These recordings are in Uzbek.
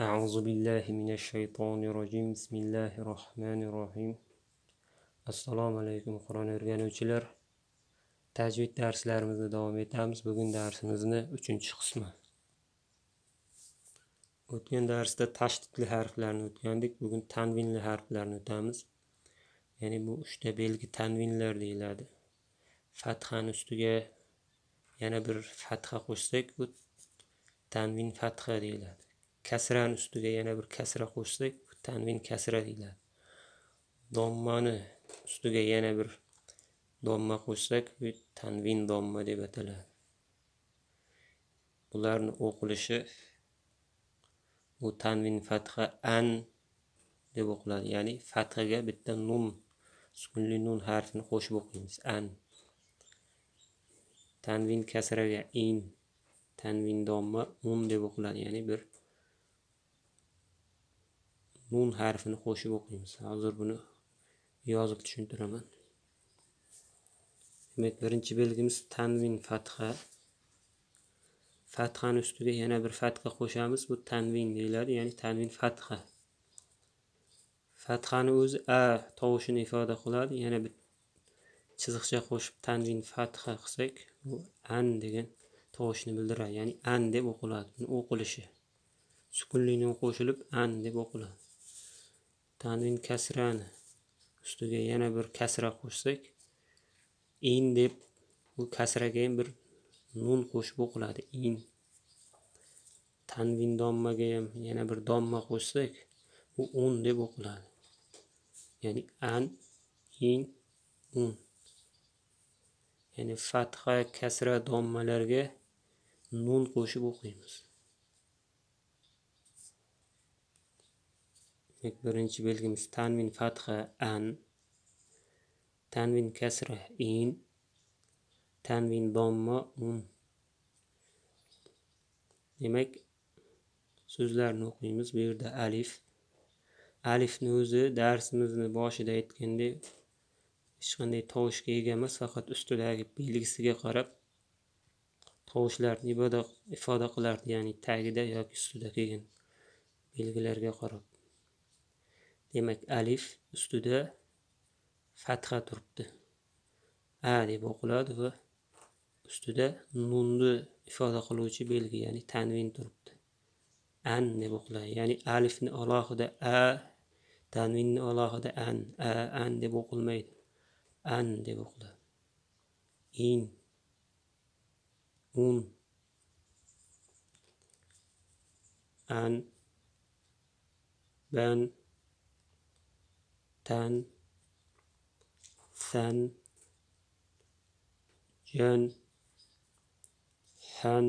أعوذ بالله من الشيطان الرجيم بسم الله الرحمن الرحيم Assalomu alaykum Qur'on o'rganuvchilar. Tajvid darslarimizni davom etamiz. Bugun darsimizning 3-qismi. O'tgan darsda tashdidli harflarni o'tgandik. Bugun tanvinli harflarni o'tamiz. Ya'ni bu 3 ta belgi tanvinlar deyiladi. Fathani ustiga yana bir fatha qo'shsak, bu tanvin fatha deyiladi. Kasrani ustiga yana bir kasra qo'shsak, bu tanvin kasra deyiladi. Dommani ustiga yana bir domma qo'shsak, bu tanvin domma deb ataladi. Bularni o'qilishi bu tanvin fatha an deb o'qiladi. Ya'ni fathaga bitta nun, sukunli nun harfini qo'shib o'qiymiz. An. Tanvin kasraga in, tanvin domma un deb o'qiladi. Ya'ni bir nun harfini qo'shib o'qiymiz. Hozir buni yozib tushuntiraman. Demak, birinchi belgimiz tanvin fatha. Fathani ustiga yana bir fatha qo'shamiz. Bu tanvin deyiladi, ya'ni tanvin fatha. Fathani o'zi a tovushini ifoda qiladi. Yana bir chiziqcha qo'shib tanvin fatha qilsak, bu an degan tovushni bildiradi, ya'ni an deb o'qiladi. Buni o'qilishi sukunli nun qo'shilib an deb o'qiladi. Tanvin kasrani ustiga yana bir kasra qo'shsak, in deb bu kasraga ham bir nun qo'shib o'qiladi. In. Tanvin dommaga ham yana bir domma qo'shsak, bu un deb o'qiladi. Ya'ni an, in, un. Ya'ni fatha, kasra, dommalarga nun qo'shib o'qiymiz. Birinchi belgimiz tanvin fatha an, tanvin kasra in, tanvin domma un. Demak, so'zlarni o'qiymiz. Bu yerda alif. Alifni o'zi darsimizni boshida aytgandek hech qanday tovushga ega emas, faqat ustidagi belgisiga qarab tovushlarni ifoda qilardi, ya'ni tagida yoki ustida kelgan belgilarga qarab. Demak, alif ustida fatha turibdi. A deb o'qiladi va ustida nunni ifoda qiluvchi belgi, ya'ni tanvin turibdi. An deb o'qiladi. Ya'ni alifni alohida a, tanvinni alohida an. An deb o'qilmaydi. An deb o'qiladi. In, un, an, ban, tan, san, jan, han,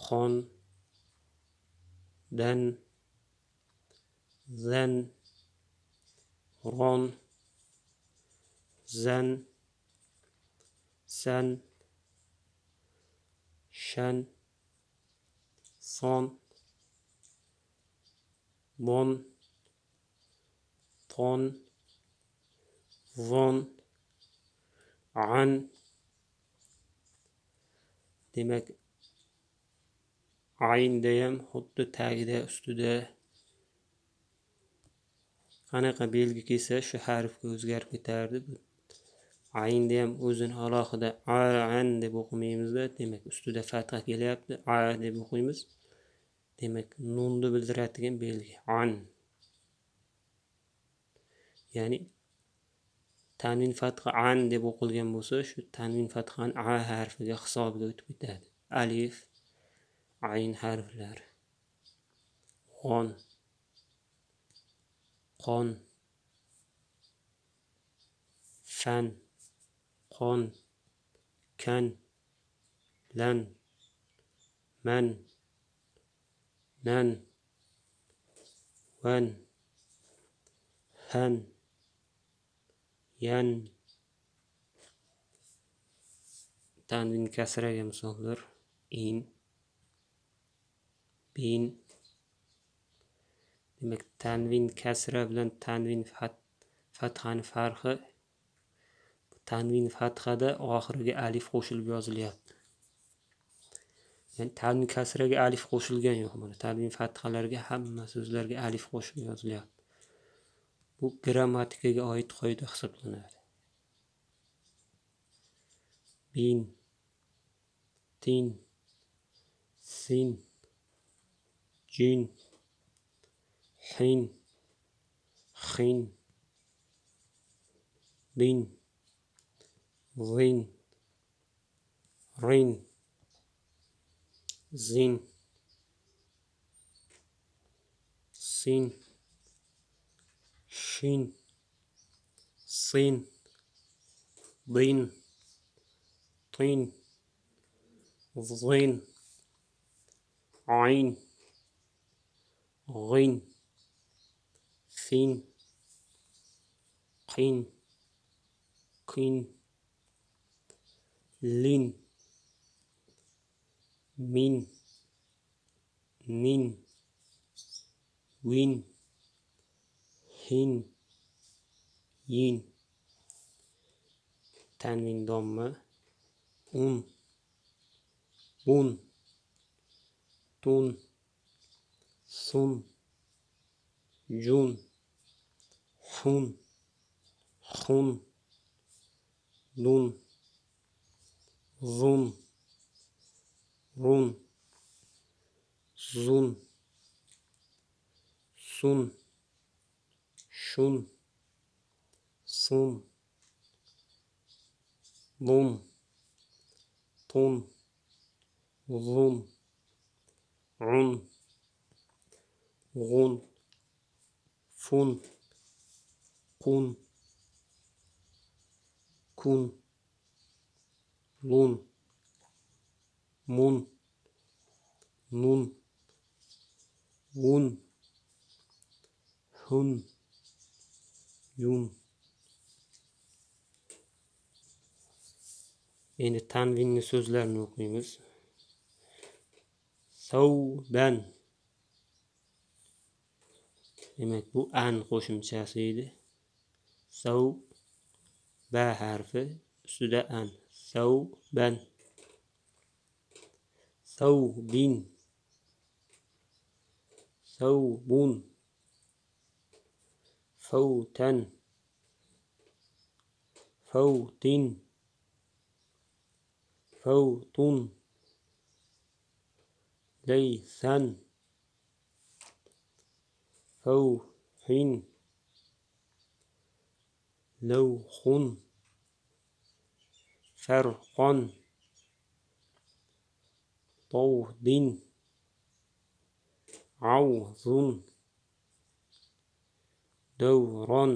xon, dan, zan, ron, zan, san, shan, son, bon, ton, von, an. Demak, aynda ham xuddi tagida ustida qanaqa belgi kelsa shu harfga o'zgarib ketardi. Aynda ham o'zini alohida an deb o'qimaymizda. Demak, ustida fatha kelyapti, a deb o'qiymiz. Demak, nunni bildiradigan belgi an. Ya'ni tanvin fatha an deb o'qilgan bo'lsa, shu tanvin fathan a harfiga hisobiga o'tib ketadi. Alif, ayn harflari. Xon, qon, fan, qon, kan, lan, man, nan, van, han, yan. Tanvin kasraga misollar: in, bin. Demak, tanvin kasra bilan tanvin fathani farqi, tanvin fathada oxiriga alif qo'shilib yozilyapti. Yani tanvin kasraga alif qo'shilgan yo'q. Mana tanvin fathalarga hamma so'zlarga alif qo'shib yozilyapti. Bu grammatikaga oid qoida hisoblanadi. Bin, tin, sin, jin, hin, xin, bin, vin, rin, zin, sin, shin, sin, din, tin, zin, ayn, g'in, fin, qin, kin, lin, min, nin, win, hin, yin. Tanvin domma un, bun, tun, sun, jun, hun, xun, dun, zun, run, zun, sun, shun, sun, lun, tun, zun, run, g'un, fun, qun, kun, lun, mun, nun, vun, hun, yun. Endi tanvinli so'zlarni o'qiymiz. Savban. Demak, bu an qo'shimchasi edi. Sav ba harfi ustida an. Savban. Savbin. Savbun. Fawtan. Fawtin. Fawtun. Laysan. Fawhin. Lawkhun. Farqon. Tawdin. Awzun. Dawron.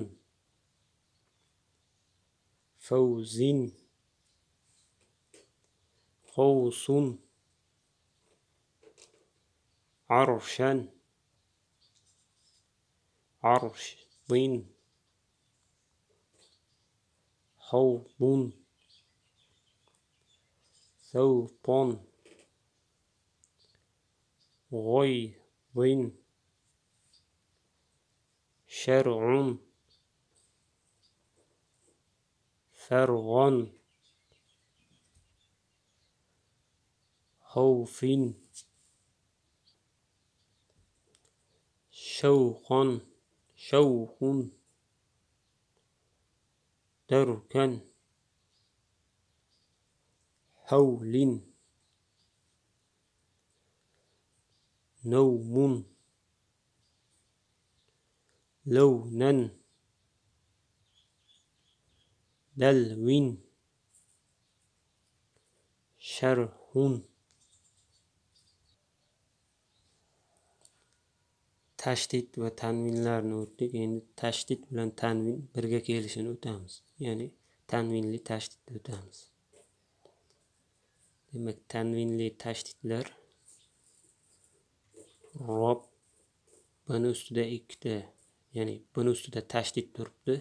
Fawzin. Qawsun. Arshan. Arshin. Hawbun. Sawton. Ghaydin. Shar'un. Farg'on. Xawfin. Shavqon. Shavqun. Darkan. Havlin. Nawmun. Lawnan. Dalwin. Sharhun. Tashdid va tanvinlarni o'tdik. Endi tashdid bilan tanvin birga kelishini o'tamiz. Ya'ni tanvinli tashdidni o'tamiz. Demak, tanvinli tashdidlar rob buni ustida ikkita, ya'ni buni ustida tashdid turibdi.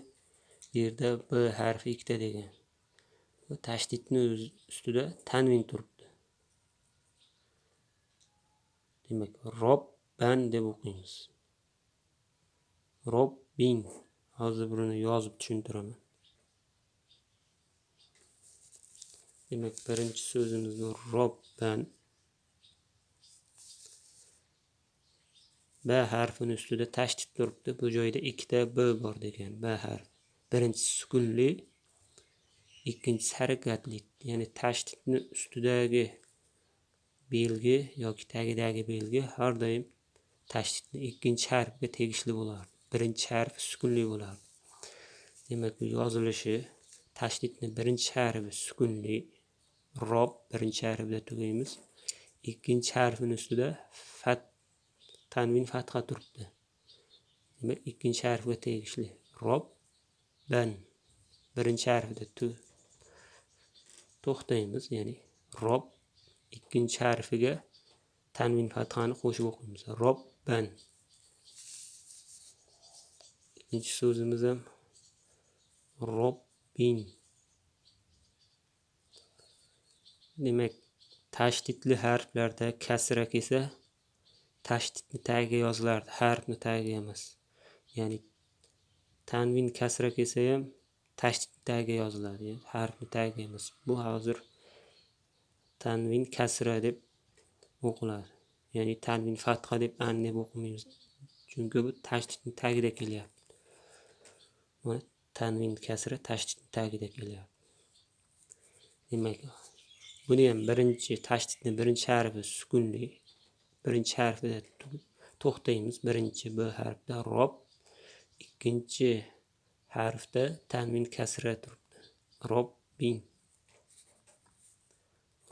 Bu yerda b harfi ikkita degan. Bu tashdidni ustida tanvin turibdi. Demak, robban deb o'qiymiz. Robbin. Hozir buni yozib tushuntiraman. Demak, birinchi so'zimizni robban B harfinin ustida tashdid turibdi. Bu joyda ikkita B bor degan. B harfi. Birinchisi sukunli, ikkinchisi harakatli. Ya'ni tashdidni ustidagi belgi yoki tagidagi belgi har doim tashdidni ikkinchi harfga tegishli bo'lardi. Birinchi harfi sukunli bo'lardi. Demak, bu yozilishi tashdidni birinchi harfi sukunli, rob birinchi harfda tugaymiz. Ikkinchi harfning ustida tanvin fatha turibdi. Demak, ikkinchi harfga tegishli. Rob dan birinchi harfida to'xtaymiz, ya'ni rob ikkinchi harfiga tanvin fathani qo'shib o'qiymiz. Robban. Ikkinchi so'zimiz ham robbin. Demak, tashdidli harflarda kasra kelsa, tashdidni tagiga yozilardi, harfni tagiga emas. Ya'ni tanvin kasra kelsa ham tashdidni tagiga yoziladi, harfni tagiga emas. Bu hozir tanvin kasra deb o'qiladi. Ya'ni tanvin fatha deb deb o'qimaymiz. Chunki bu tashdidning tagida kelyapti. Mana tanvin kasra tashdidning tagida kelyapti. Demak, buni ham birinchi tashdidning birinchi harfi sukunli, birinchi harfida to'xtaymiz. Birinchi B harfida rob, ikkinchi harfda tanvin kasra turibdi. Robbin.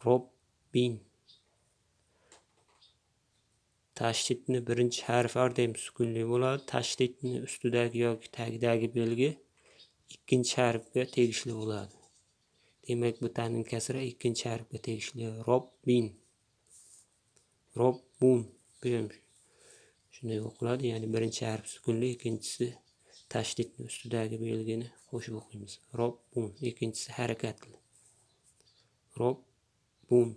Robbin. Tashdidni birinchi harfi har doim sukunli bo'ladi. Tashdidni ustidagi yoki tagidagi belgi ikkinchi harfga tegishli bo'ladi. Demak, bu tanvin kasra ikkinchi harfga tegishli. Robbin. Robbun. Bu ham shunday o'qiladi. Ya'ni birinchi harf sukunli, ikkinchisi tashdidni ustidagi belgini qo'shib o'qiymiz. Robbun. Ikkinchisi harakatli. Robbun.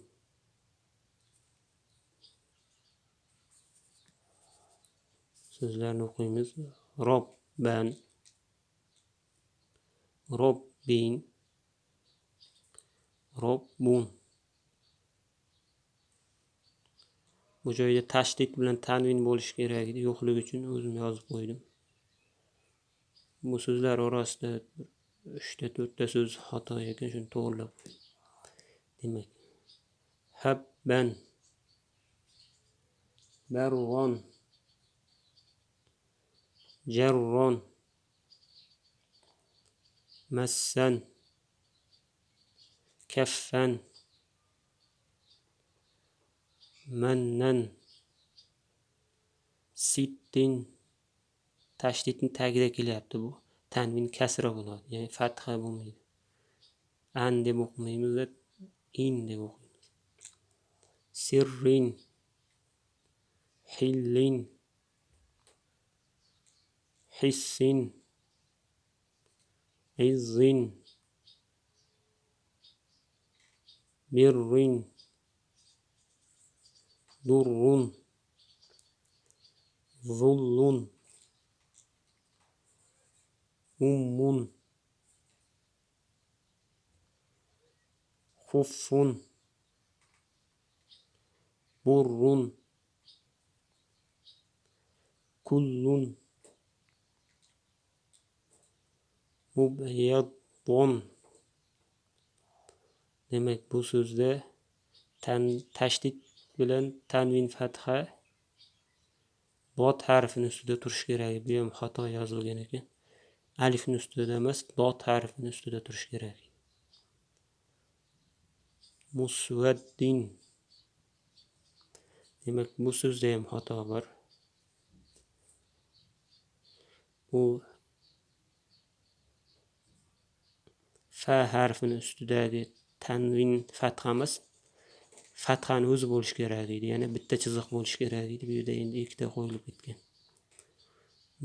So'zlarni o'qiymiz. Robban, robbin, robbun. Bu joyda tashdid bilan tanvin bo'lishi kerak edi. Yo'qligi uchun o'zim yozib qo'ydim. Bu so'zlar orasida 3-4 so'z xato ekan, shuni to'g'rilab qo'ydim. Demak, habban, barron, jarron, massan, kaffan, mannan, sittin. Tashdidni tagida kelyapti bu. Tanvin kasra bo'ladi, ya'ni fatha bo'lmaydi. An deb o'qimaymiz, in deb o'qiymiz. Sirrin, hillin, hissin, izzin, birrin, durrun, zullun, ummun, xuffun, burrun, kullun, mubyadun. Demak, bu so'zda tashdid bilan tanvin fatha dot harfining ustida turishi kerak. Bu ham xato yozilgan ekan. Alifning ustida emas, dot harfining ustida turishi kerak. Musvaddin. Demak, bu so'zda ham xato bor. Bu fa harfining ustidagi tanvin fatha emas, fathani o'zi bo'lishi kerak edi. Ya'ni bitta chiziq bo'lishi kerak edi. Bu yerda endi ikkita qo'yilib ketgan.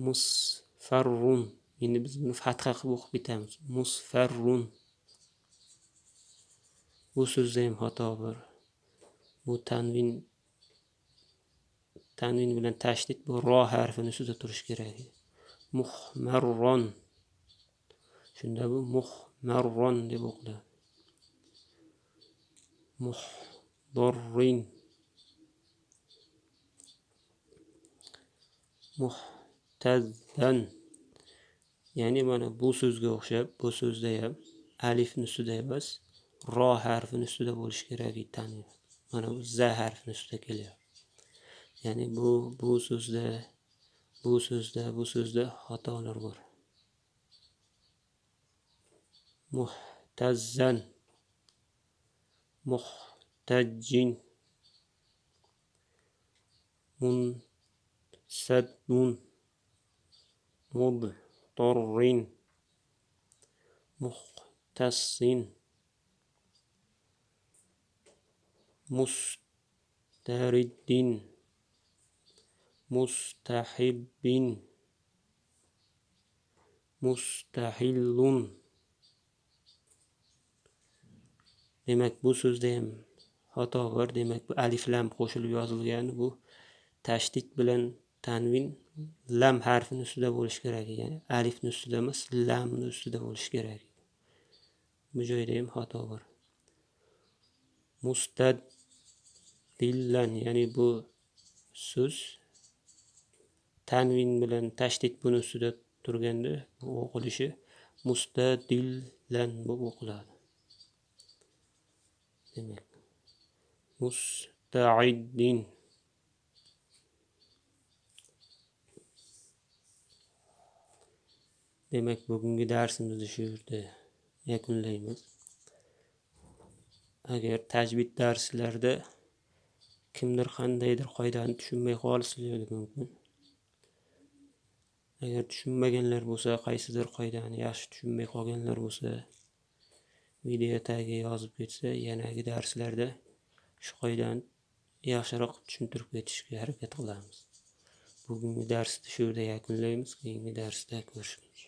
Musfarrun. Endi biz buni fatha qilib o'qib ketamiz. Musfarrun. Bu so'zda ham xato bor. Bu tanvin bilan tashdid bu ro harfining ustida turishi kerak edi. Muhmarron. Shunda bu muhmarron deb o'qiladi. Muhdorrin. muhtazdan. Ya'ni mana bu so'zga o'xshab, bu so'zda ham alifning ustida emas, ro harfining ustida bo'lishi kerak tanvin. Mana bu za harfining ustida kelyapti. Ya'ni bu so'zda xatolar bor. Muhtazan, muhtajjin, munsaddun, mudtarrin, muhtassin, mustariddin, mustahibbin, mustahillun. Demak, bu so'zda ham xato bor. Demak, bu alif lam qo'shilib yozilgani bu tashdid bilan tanvin lam harfining ustida bo'lishi kerak ekan. Alifning ustida emas, lamning ustida bo'lishi kerak. Bu joyda ham xato bor. Mustadillan, ya'ni bu so'z tanvin bilan tashdid buni ustida turganda bu o'qilishi mustadillan bo'lib o'qiladi. Demak, musta'iddin. Demak, bugungi darsimizni shu yerda yakunlaymiz. Agar tajvid darslarida kimdir qandaydir qoidani tushunmay qolishligi mumkin. Agar tushunmaganlar bo'lsa, qaysidir qoidani yaxshi tushunmay qolganlar bo'lsa, video tagiga yozib ketsa, yanagi darslarda shu qoidani yaxshiroq tushuntirib ketishga harakat qilamiz. Bugungi darsni shu yerda yakunlaymiz. Keyingi darsda ko'rishamiz.